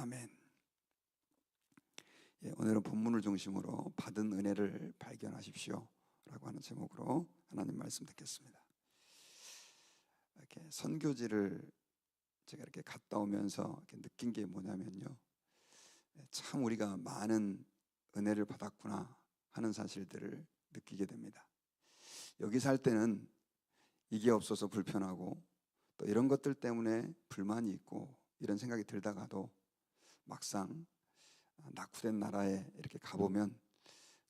아멘. 오늘은 본문을 중심으로 받은 은혜를 발견하십시오 라고 하는 제목으로 하나님 말씀 듣겠습니다. 이렇게 선교지를 제가 이렇게 갔다 오면서 이렇게 느낀 게 뭐냐면요, 참 우리가 많은 은혜를 받았구나 하는 사실들을 느끼게 됩니다. 여기 살 때는 이게 없어서 불편하고 또 이런 것들 때문에 불만이 있고 이런 생각이 들다가도 막상 낙후된 나라에 이렇게 가보면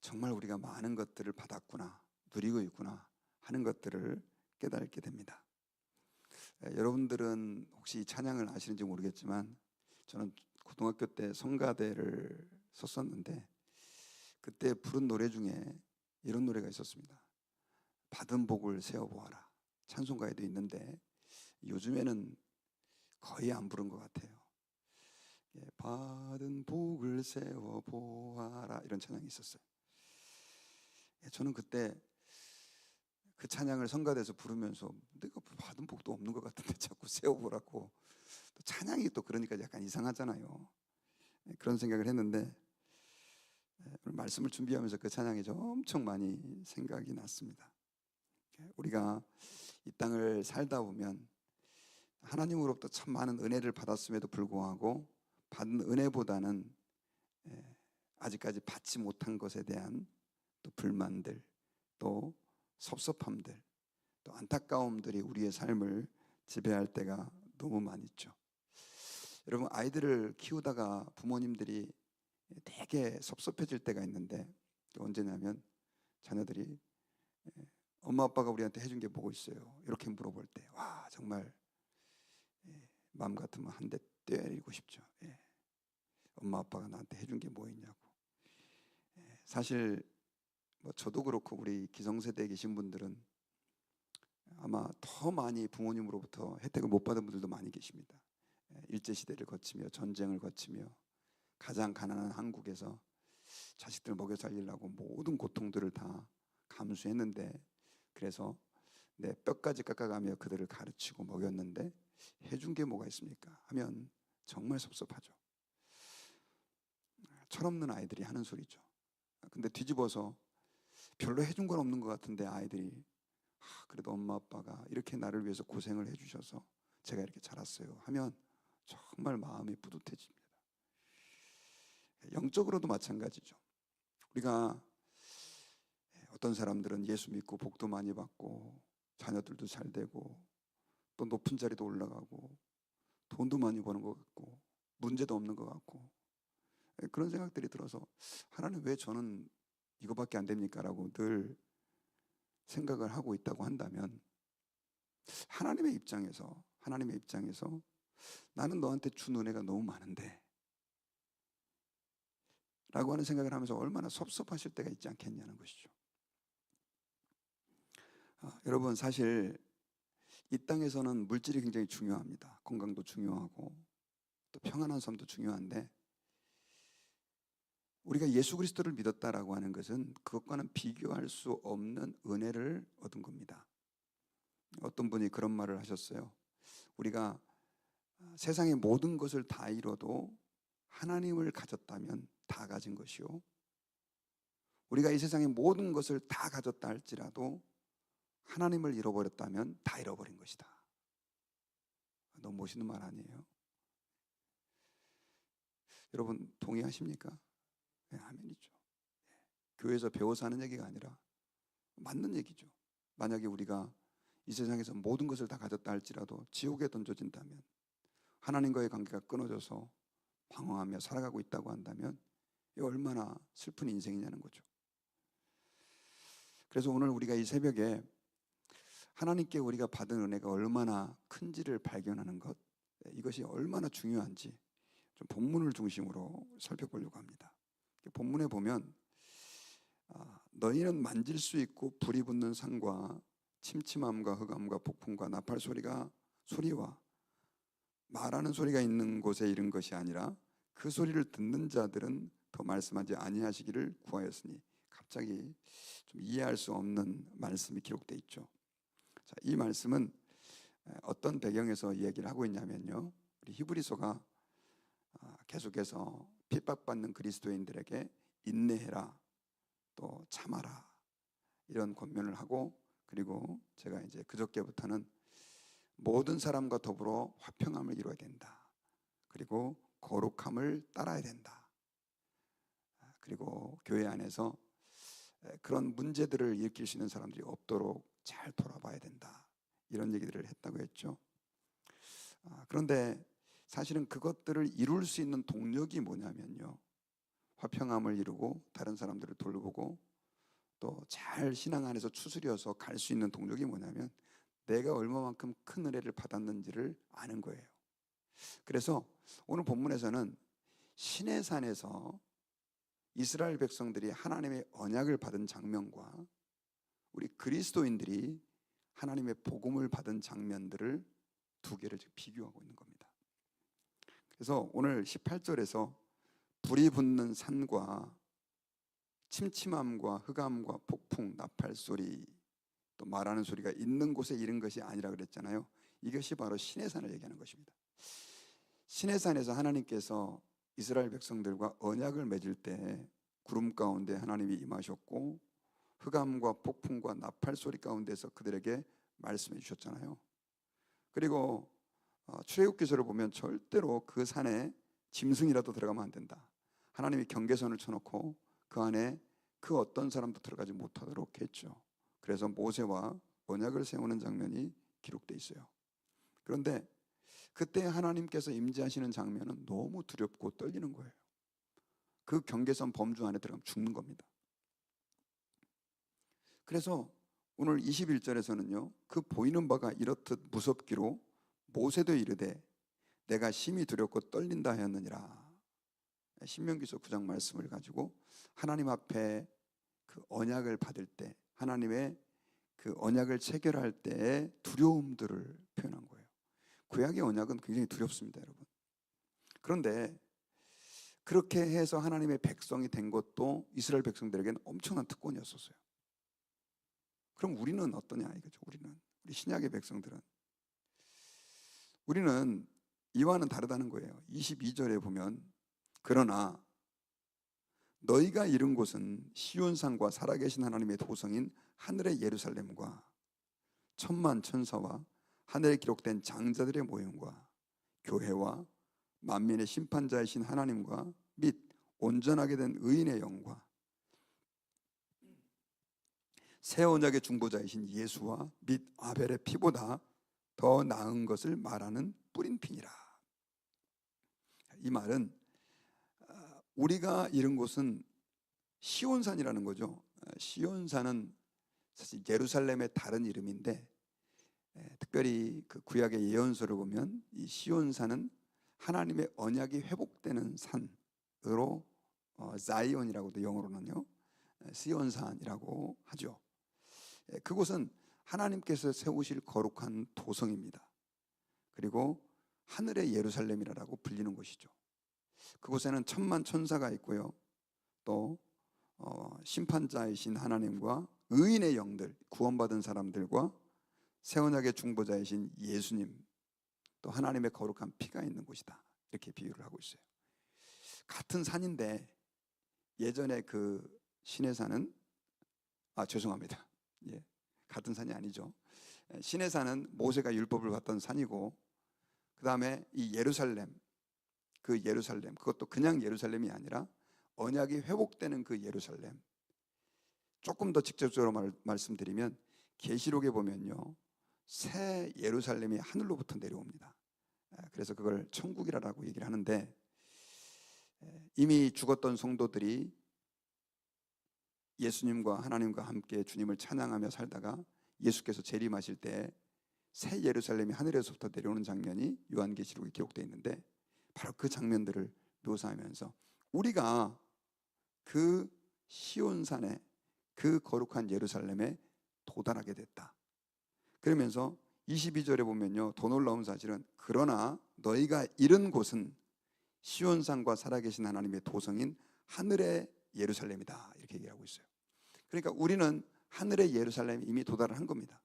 정말 우리가 많은 것들을 받았구나, 누리고 있구나 하는 것들을 깨닫게 됩니다. 여러분들은 혹시 이 찬양을 아시는지 모르겠지만 저는 고등학교 때 성가대를 썼었는데 그때 부른 노래 중에 이런 노래가 있었습니다. 받은 복을 세어보아라. 찬송가에도 있는데 요즘에는 거의 안 부른 것 같아요. 받은 복을 세워보아라 이런 찬양이 있었어요. 저는 그때 그 찬양을 성가대에서 부르면서 내가 받은 복도 없는 것 같은데 자꾸 세워보라고, 또 찬양이 또 그러니까 약간 이상하잖아요. 그런 생각을 했는데 오늘 말씀을 준비하면서 그 찬양이 엄청 많이 생각이 났습니다. 우리가 이 땅을 살다 보면 하나님으로부터 참 많은 은혜를 받았음에도 불구하고 받은 은혜보다는 아직까지 받지 못한 것에 대한 또 불만들, 또 섭섭함들, 또 안타까움들이 우리의 삶을 지배할 때가 너무 많이 있죠. 여러분, 아이들을 키우다가 부모님들이 되게 섭섭해질 때가 있는데 언제냐면 자녀들이 엄마 아빠가 우리한테 해준 게 뭐고 있어요? 이렇게 물어볼 때, 와 정말 마음 같으면 한 대 때리고 싶죠. 엄마 아빠가 나한테 해준 게 뭐 있냐고. 사실 저도 그렇고 우리 기성세대에 계신 분들은 아마 더 많이 부모님으로부터 혜택을 못 받은 분들도 많이 계십니다. 일제시대를 거치며 전쟁을 거치며 가장 가난한 한국에서 자식들 먹여 살리려고 모든 고통들을 다 감수했는데, 그래서 내 뼈까지 깎아가며 그들을 가르치고 먹였는데 해준 게 뭐가 있습니까 하면 정말 섭섭하죠. 철없는 아이들이 하는 소리죠. 근데 뒤집어서 별로 해준 건 없는 것 같은데 아이들이 그래도 엄마 아빠가 이렇게 나를 위해서 고생을 해주셔서 제가 이렇게 자랐어요 하면 정말 마음이 뿌듯해집니다. 영적으로도 마찬가지죠. 우리가 어떤 사람들은 예수 믿고 복도 많이 받고 자녀들도 잘 되고 또 높은 자리도 올라가고 돈도 많이 버는 것 같고 문제도 없는 것 같고 그런 생각들이 들어서 하나님 왜 저는 이거밖에 안 됩니까? 라고 늘 생각을 하고 있다고 한다면 하나님의 입장에서 나는 너한테 준 은혜가 너무 많은데 라고 하는 생각을 하면서 얼마나 섭섭하실 때가 있지 않겠냐는 것이죠. 여러분, 사실 이 땅에서는 물질이 굉장히 중요합니다. 건강도 중요하고 또 평안한 삶도 중요한데 우리가 예수 그리스도를 믿었다라고 하는 것은 그것과는 비교할 수 없는 은혜를 얻은 겁니다. 어떤 분이 그런 말을 하셨어요. 우리가 세상의 모든 것을 다 잃어도 하나님을 가졌다면 다 가진 것이요, 우리가 이 세상의 모든 것을 다 가졌다 할지라도 하나님을 잃어버렸다면 다 잃어버린 것이다. 너무 멋있는 말 아니에요? 여러분 동의하십니까? 네, 아멘이죠. 교회에서 배워서 하는 얘기가 아니라 맞는 얘기죠. 만약에 우리가 이 세상에서 모든 것을 다 가졌다 할지라도 지옥에 던져진다면, 하나님과의 관계가 끊어져서 방황하며 살아가고 있다고 한다면 이게 얼마나 슬픈 인생이냐는 거죠. 그래서 오늘 우리가 이 새벽에 하나님께 우리가 받은 은혜가 얼마나 큰지를 발견하는 것, 이것이 얼마나 중요한지 좀 본문을 중심으로 살펴보려고 합니다. 본문에 보면 너희는 만질 수 있고 불이 붙는 산과 침침함과 흑암과 폭풍과 나팔 소리와 말하는 소리가 있는 곳에 이른 것이 아니라 그 소리를 듣는 자들은 더 말씀하지 아니하시기를 구하였으니. 갑자기 좀 이해할 수 없는 말씀이 기록되어 있죠. 자, 이 말씀은 어떤 배경에서 이야기를 하고 있냐면요, 우리 히브리서가 계속해서 핍박받는 그리스도인들에게 인내해라, 또 참아라, 이런 권면을 하고, 그리고 제가 이제 그저께부터는 모든 사람과 더불어 화평함을 이루어야 된다, 그리고 거룩함을 따라야 된다, 그리고 교회 안에서 그런 문제들을 일으킬 수 있는 사람들이 없도록 잘 돌아봐야 된다, 이런 얘기들을 했다고 했죠. 그런데 사실은 그것들을 이룰 수 있는 동력이 뭐냐면요, 화평함을 이루고 다른 사람들을 돌보고 또 잘 신앙 안에서 추스려서 갈 수 있는 동력이 뭐냐면 내가 얼마만큼 큰 은혜를 받았는지를 아는 거예요. 그래서 오늘 본문에서는 시내산에서 이스라엘 백성들이 하나님의 언약을 받은 장면과 우리 그리스도인들이 하나님의 복음을 받은 장면들을 두 개를 비교하고 있는 겁니다. 그래서 오늘 18절에서 불이 붙는 산과 침침함과 흑암과 폭풍, 나팔 소리, 또 말하는 소리가 있는 곳에 이른 것이 아니라 그랬잖아요. 이것이 바로 시내산을 얘기하는 것입니다. 시내산에서 하나님께서 이스라엘 백성들과 언약을 맺을 때 구름 가운데 하나님이 임하셨고 흑암과 폭풍과 나팔 소리 가운데서 그들에게 말씀해 주셨잖아요. 그리고 출애굽기서를 보면 절대로 그 산에 짐승이라도 들어가면 안 된다, 하나님이 경계선을 쳐놓고 그 안에 그 어떤 사람도 들어가지 못하도록 했죠. 그래서 모세와 언약을 세우는 장면이 기록되어 있어요. 그런데 그때 하나님께서 임재하시는 장면은 너무 두렵고 떨리는 거예요. 그 경계선 범주 안에 들어가면 죽는 겁니다. 그래서 오늘 21절에서는요, 그 보이는 바가 이렇듯 무섭기로 모세도 이르되 내가 심히 두렵고 떨린다 하였느니라. 신명기서 9장 말씀을 가지고 하나님 앞에 그 언약을 받을 때, 하나님의 그 언약을 체결할 때의 두려움들을 표현한 거예요. 구약의 언약은 굉장히 두렵습니다, 여러분. 그런데 그렇게 해서 하나님의 백성이 된 것도 이스라엘 백성들에게는 엄청난 특권이었었어요. 그럼 우리는 어떠냐 이거죠. 우리 신약의 백성들은, 우리는 이와는 다르다는 거예요. 22절에 보면 그러나 너희가 이른 곳은 시온산과 살아계신 하나님의 도성인 하늘의 예루살렘과 천만 천사와 하늘에 기록된 장자들의 모형과 교회와 만민의 심판자이신 하나님과 및 온전하게 된 의인의 영과 새 언약의 중보자이신 예수와 및 아벨의 피보다 더 나은 것을 말하는 뿌린핀이라. 이 말은 우리가 이른 곳은 시온산이라는 거죠. 시온산은 사실 예루살렘의 다른 이름인데, 특별히 그 구약의 예언서를 보면 이 시온산은 하나님의 언약이 회복되는 산으로 자이온이라고도 영어로는요 시온산이라고 하죠. 그곳은 하나님께서 세우실 거룩한 도성입니다. 그리고 하늘의 예루살렘이라고 불리는 곳이죠. 그곳에는 천만 천사가 있고요, 또 심판자이신 하나님과 의인의 영들, 구원받은 사람들과 새 언약의 중보자이신 예수님, 또 하나님의 거룩한 피가 있는 곳이다, 이렇게 비유를 하고 있어요. 같은 산인데 예전에 그 시내산은 죄송합니다. 같은 산이 아니죠. 시내산은 모세가 율법을 받던 산이고, 그 다음에 이 예루살렘, 그 예루살렘, 그것도 그냥 예루살렘이 아니라 언약이 회복되는 그 예루살렘. 조금 더 직접적으로 말씀드리면 계시록에 보면요, 새 예루살렘이 하늘로부터 내려옵니다. 그래서 그걸 천국이라고 얘기를 하는데, 이미 죽었던 성도들이 예수님과 하나님과 함께 주님을 찬양하며 살다가 예수께서 재림하실 때 새 예루살렘이 하늘에서부터 내려오는 장면이 요한계시록에 기록되어 있는데, 바로 그 장면들을 묘사하면서 우리가 그 시온산에, 그 거룩한 예루살렘에 도달하게 됐다. 그러면서 22절에 보면요, 더 놀라운 사실은 그러나 너희가 이른 곳은 시온산과 살아계신 하나님의 도성인 하늘의 예루살렘이다, 이렇게 얘기하고 있어요. 그러니까 우리는 하늘의 예루살렘에 이미 도달을 한 겁니다.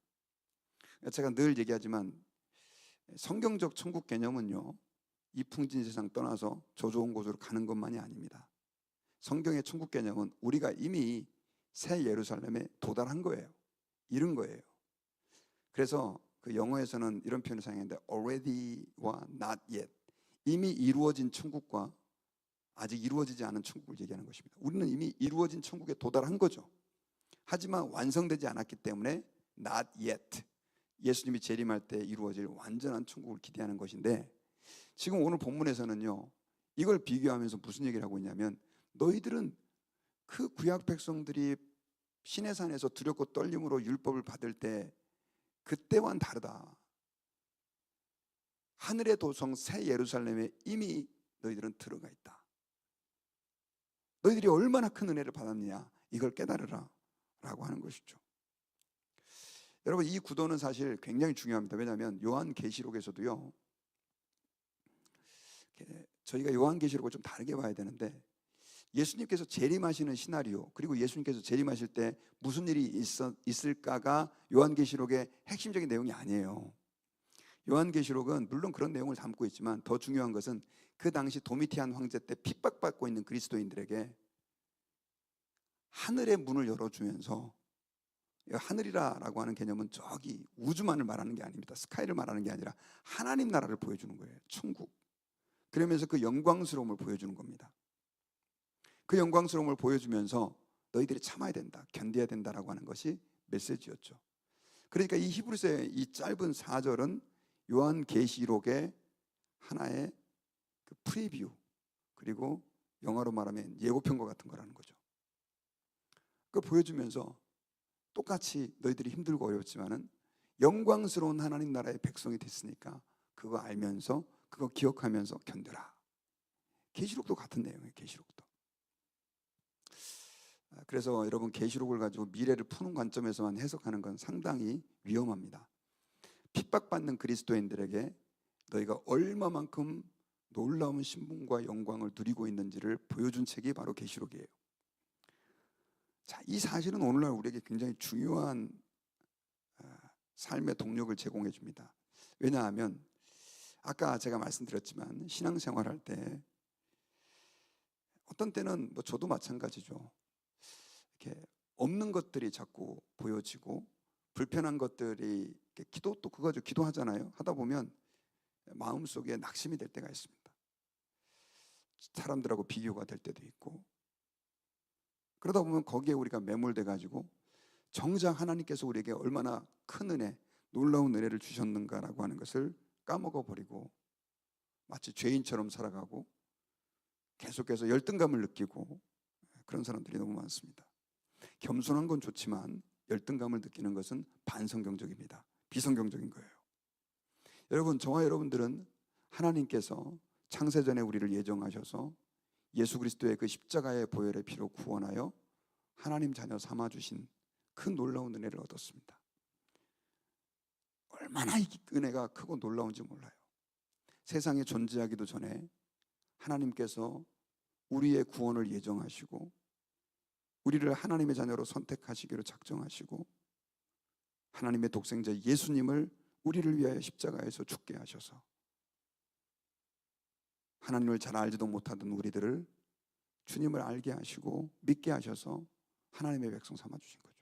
제가 늘 얘기하지만 성경적 천국 개념은요, 이 풍진 세상 떠나서 저 좋은 곳으로 가는 것만이 아닙니다. 성경의 천국 개념은 우리가 이미 새 예루살렘에 도달한 거예요. 이룬 거예요. 그래서 그 영어에서는 이런 표현을 사용했는데 already와 not yet, 이미 이루어진 천국과 아직 이루어지지 않은 천국을 얘기하는 것입니다. 우리는 이미 이루어진 천국에 도달한 거죠. 하지만 완성되지 않았기 때문에 not yet, 예수님이 재림할 때 이루어질 완전한 천국을 기대하는 것인데, 지금 오늘 본문에서는요, 이걸 비교하면서 무슨 얘기를 하고 있냐면, 너희들은 그 구약 백성들이 시내산에서 두렵고 떨림으로 율법을 받을 때 그때와는 다르다. 하늘의 도성 새 예루살렘에 이미 너희들은 들어가 있다. 너희들이 얼마나 큰 은혜를 받았느냐, 이걸 깨달으라 라고 하는 것이죠. 여러분, 이 구도는 사실 굉장히 중요합니다. 왜냐하면 요한계시록에서도요, 저희가 요한계시록을 좀 다르게 봐야 되는데, 예수님께서 재림하시는 시나리오, 그리고 예수님께서 재림하실 때 무슨 일이 있을까가 요한계시록의 핵심적인 내용이 아니에요. 요한계시록은 물론 그런 내용을 담고 있지만 더 중요한 것은 그 당시 도미티안 황제 때 핍박받고 있는 그리스도인들에게 하늘의 문을 열어주면서, 하늘이라고 하는 개념은 저기 우주만을 말하는 게 아닙니다. 스카이를 말하는 게 아니라 하나님 나라를 보여주는 거예요. 천국. 그러면서 그 영광스러움을 보여주는 겁니다. 그 영광스러움을 보여주면서 너희들이 참아야 된다, 견뎌야 된다라고 하는 것이 메시지였죠. 그러니까 이 히브리서의 이 짧은 4절은 요한계시록의 하나의 그 프리뷰, 그리고 영어로 말하면 예고편과 같은 거라는 거죠. 그걸 보여주면서 똑같이 너희들이 힘들고 어렵지만은 영광스러운 하나님 나라의 백성이 됐으니까 그거 알면서, 그거 기억하면서 견뎌라. 계시록도 같은 내용이에요. 계시록도. 그래서 여러분, 계시록을 가지고 미래를 푸는 관점에서만 해석하는 건 상당히 위험합니다. 핍박받는 그리스도인들에게 너희가 얼마만큼 놀라운 신분과 영광을 누리고 있는지를 보여준 책이 바로 계시록이에요. 자, 이 사실은 오늘날 우리에게 굉장히 중요한 삶의 동력을 제공해 줍니다. 왜냐하면 아까 제가 말씀드렸지만 신앙생활할 때 어떤 때는 뭐 저도 마찬가지죠. 이렇게 없는 것들이 자꾸 보여지고 불편한 것들이, 기도 또 그거 가지고 기도하잖아요. 하다 보면 마음속에 낙심이 될 때가 있습니다. 사람들하고 비교가 될 때도 있고, 그러다 보면 거기에 우리가 매몰돼 가지고 정작 하나님께서 우리에게 얼마나 큰 은혜, 놀라운 은혜를 주셨는가라고 하는 것을 까먹어 버리고 마치 죄인처럼 살아가고 계속해서 열등감을 느끼고, 그런 사람들이 너무 많습니다. 겸손한 건 좋지만 열등감을 느끼는 것은 반성경적입니다. 비성경적인 거예요. 여러분, 저와 여러분들은 하나님께서 창세전에 우리를 예정하셔서 예수 그리스도의 그 십자가의 보혈의 피로 구원하여 하나님 자녀 삼아주신 큰 놀라운 은혜를 얻었습니다. 얼마나 이 은혜가 크고 놀라운지 몰라요. 세상에 존재하기도 전에 하나님께서 우리의 구원을 예정하시고 우리를 하나님의 자녀로 선택하시기로 작정하시고 하나님의 독생자 예수님을 우리를 위하여 십자가에서 죽게 하셔서 하나님을 잘 알지도 못하던 우리들을 주님을 알게 하시고 믿게 하셔서 하나님의 백성 삼아주신 거죠.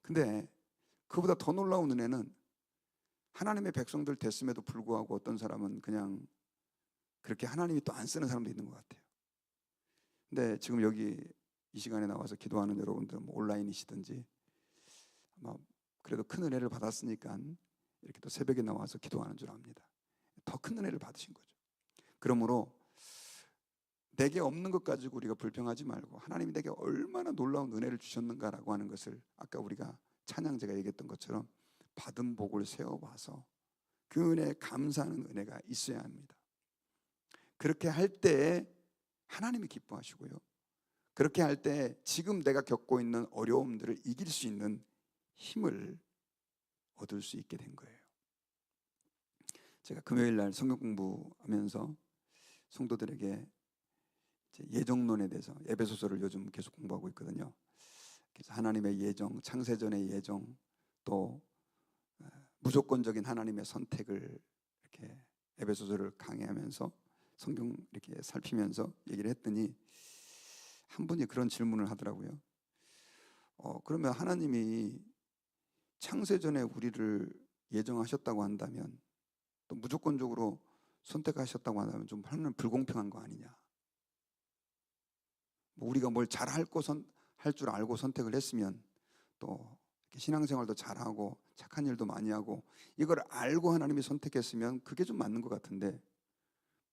근데 그보다 더 놀라운 은혜는 하나님의 백성들 됐음에도 불구하고 어떤 사람은 그냥 그렇게 하나님이 또 안 쓰는 사람도 있는 것 같아요. 근데 지금 여기 이 시간에 나와서 기도하는 여러분들, 뭐 온라인이시든지 아마 그래도 큰 은혜를 받았으니까 이렇게 또 새벽에 나와서 기도하는 줄 압니다. 더 큰 은혜를 받으신 거죠. 그러므로 내게 없는 것 가지고 우리가 불평하지 말고 하나님이 내게 얼마나 놀라운 은혜를 주셨는가라고 하는 것을 아까 우리가 찬양제가 얘기했던 것처럼 받은 복을 세워봐서 그 은혜에 감사하는 은혜가 있어야 합니다. 그렇게 할 때 하나님이 기뻐하시고요. 그렇게 할 때 지금 내가 겪고 있는 어려움들을 이길 수 있는 힘을 얻을 수 있게 된 거예요. 제가 금요일 날 성경 공부하면서 성도들에게 예정론에 대해서 에베소서를 요즘 계속 공부하고 있거든요. 그래서 하나님의 예정, 창세전의 예정, 또 무조건적인 하나님의 선택을 이렇게 에베소서를 강의하면서 성경 이렇게 살피면서 얘기를 했더니 한 분이 그런 질문을 하더라고요. 그러면 하나님이 창세전에 우리를 예정하셨다고 한다면, 또 무조건적으로 선택하셨다고 한다면 좀 하나님 불공평한 거 아니냐? 뭐 우리가 뭘 잘할 줄 알고 선택을 했으면, 또 신앙생활도 잘하고 착한 일도 많이 하고 이걸 알고 하나님이 선택했으면 그게 좀 맞는 것 같은데,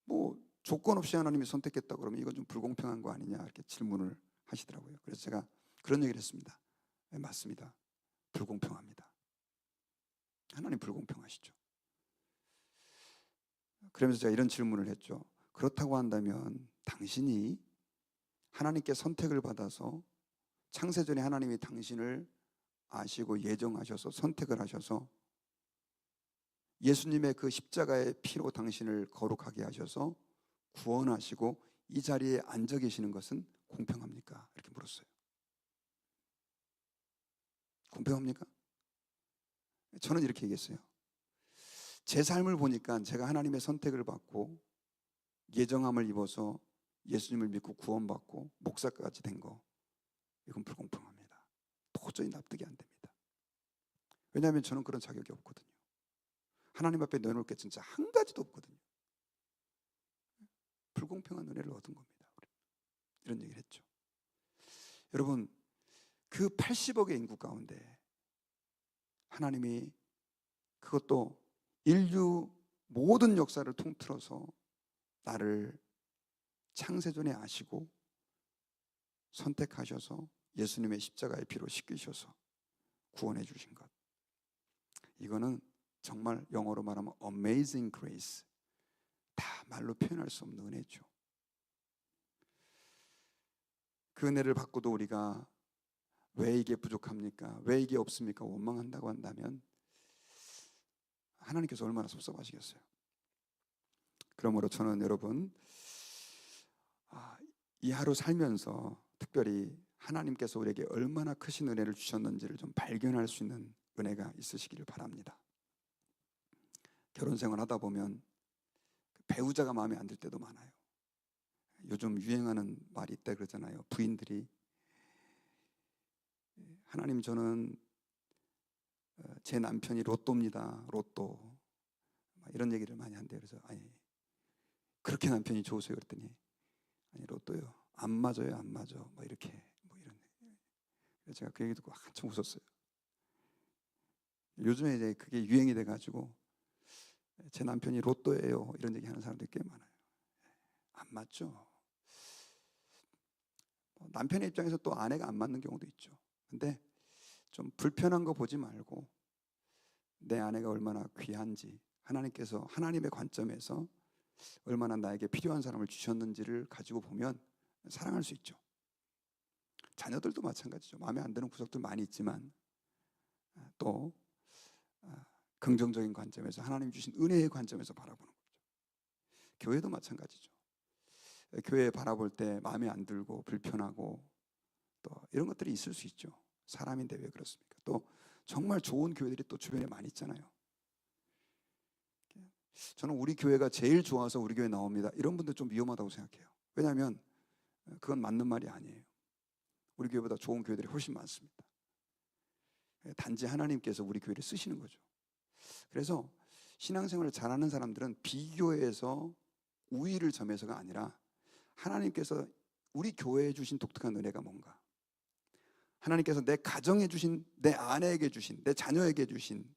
뭐 조건 없이 하나님이 선택했다 그러면 이건 좀 불공평한 거 아니냐, 이렇게 질문을 하시더라고요. 그래서 제가 그런 얘기를 했습니다. 네, 맞습니다. 불공평합니다. 하나님 불공평하시죠. 그러면서 제가 이런 질문을 했죠. 그렇다고 한다면 당신이 하나님께 선택을 받아서, 창세전에 하나님이 당신을 아시고 예정하셔서 선택을 하셔서 예수님의 그 십자가의 피로 당신을 거룩하게 하셔서 구원하시고 이 자리에 앉아 계시는 것은 공평합니까? 이렇게 물었어요. 공평합니까? 저는 이렇게 얘기했어요. 제 삶을 보니까 제가 하나님의 선택을 받고 예정함을 입어서 예수님을 믿고 구원받고 목사까지 된 거, 이건 불공평합니다. 도저히 납득이 안 됩니다. 왜냐하면 저는 그런 자격이 없거든요. 하나님 앞에 내놓을 게 진짜 한 가지도 없거든요. 불공평한 은혜를 얻은 겁니다. 이런 얘기를 했죠. 여러분, 그 80억의 인구 가운데 하나님이, 그것도 인류 모든 역사를 통틀어서 나를 창세전에 아시고 선택하셔서 예수님의 십자가의 피로 씻기셔서 구원해 주신 것, 이거는 정말 영어로 말하면 amazing grace, 다 말로 표현할 수 없는 은혜죠. 그 은혜를 받고도 우리가 왜 이게 부족합니까? 왜 이게 없습니까? 원망한다고 한다면 하나님께서 얼마나 섭섭하시겠어요. 그러므로 저는 여러분, 이 하루 살면서 특별히 하나님께서 우리에게 얼마나 크신 은혜를 주셨는지를 좀 발견할 수 있는 은혜가 있으시기를 바랍니다. 결혼 생활 하다 보면 배우자가 마음에 안 들 때도 많아요. 요즘 유행하는 말이 있다 그러잖아요. 부인들이, 하나님 저는 제 남편이 로또입니다. 로또, 이런 얘기를 많이 한대요. 그래서 아니, 그렇게 남편이 좋으세요? 그랬더니 아니, 로또요, 안 맞아요, 안 맞아, 이렇게 이런. 그래서 제가 그 얘기 듣고 한참 웃었어요. 요즘에 이제 그게 유행이 돼가지고 제 남편이 로또예요, 이런 얘기 하는 사람들이 꽤 많아요. 안 맞죠. 남편의 입장에서 또 아내가 안 맞는 경우도 있죠. 근데 좀 불편한 거 보지 말고 내 아내가 얼마나 귀한지, 하나님께서 하나님의 관점에서 얼마나 나에게 필요한 사람을 주셨는지를 가지고 보면 사랑할 수 있죠. 자녀들도 마찬가지죠. 마음에 안 드는 구석들 많이 있지만 또 긍정적인 관점에서, 하나님 주신 은혜의 관점에서 바라보는 거죠. 교회도 마찬가지죠. 교회 바라볼 때 마음에 안 들고 불편하고 또 이런 것들이 있을 수 있죠. 사람인데 왜 그렇습니까? 또 정말 좋은 교회들이 또 주변에 많이 있잖아요. 저는 우리 교회가 제일 좋아서 우리 교회 나옵니다, 이런 분들 좀 위험하다고 생각해요. 왜냐하면 그건 맞는 말이 아니에요. 우리 교회보다 좋은 교회들이 훨씬 많습니다. 단지 하나님께서 우리 교회를 쓰시는 거죠. 그래서 신앙생활을 잘하는 사람들은 비교해서 우위를 점해서가 아니라 하나님께서 우리 교회에 주신 독특한 은혜가 뭔가, 하나님께서 내 가정에 주신, 내 아내에게 주신, 내 자녀에게 주신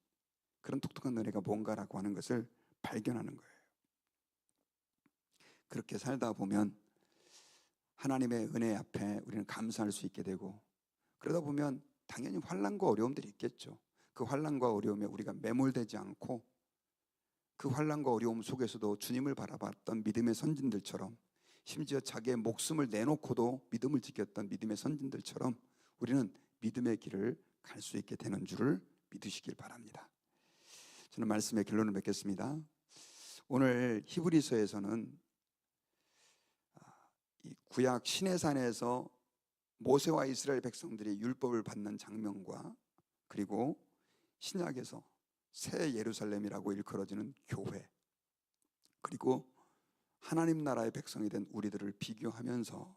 그런 독특한 은혜가 뭔가라고 하는 것을 발견하는 거예요. 그렇게 살다 보면 하나님의 은혜 앞에 우리는 감사할 수 있게 되고, 그러다 보면 당연히 환난과 어려움들이 있겠죠. 그 환난과 어려움에 우리가 매몰되지 않고 그 환난과 어려움 속에서도 주님을 바라봤던 믿음의 선진들처럼, 심지어 자기의 목숨을 내놓고도 믿음을 지켰던 믿음의 선진들처럼 우리는 믿음의 길을 갈 수 있게 되는 줄을 믿으시길 바랍니다. 저는 말씀의 결론을 맺겠습니다. 오늘 히브리서에서는 이 구약 시내산에서 모세와 이스라엘 백성들이 율법을 받는 장면과, 그리고 신약에서 새 예루살렘이라고 일컬어지는 교회, 그리고 하나님 나라의 백성이 된 우리들을 비교하면서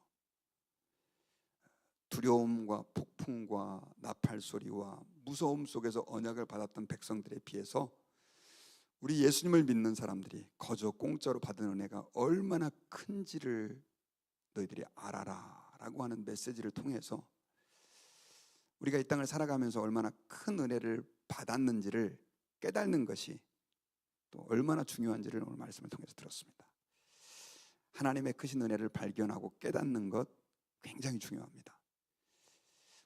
두려움과 폭풍과 나팔 소리와 무서움 속에서 언약을 받았던 백성들에 비해서 우리 예수님을 믿는 사람들이 거저 공짜로 받은 은혜가 얼마나 큰지를 너희들이 알아라 라고 하는 메시지를 통해서 우리가 이 땅을 살아가면서 얼마나 큰 은혜를 받았는지를 깨닫는 것이 또 얼마나 중요한지를 오늘 말씀을 통해서 들었습니다. 하나님의 크신 은혜를 발견하고 깨닫는 것 굉장히 중요합니다.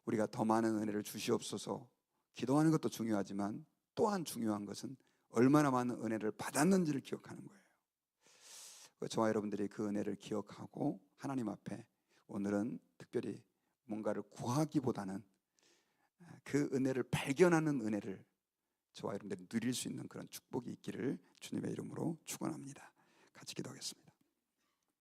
우리가 더 많은 은혜를 주시옵소서 기도하는 것도 중요하지만 또한 중요한 것은 얼마나 많은 은혜를 받았는지를 기억하는 거예요. 저와 여러분들이 그 은혜를 기억하고 하나님 앞에 오늘은 특별히 뭔가를 구하기보다는 그 은혜를 발견하는 은혜를 저와 여러분들이 누릴 수 있는 그런 축복이 있기를 주님의 이름으로 축원합니다. 같이 기도하겠습니다.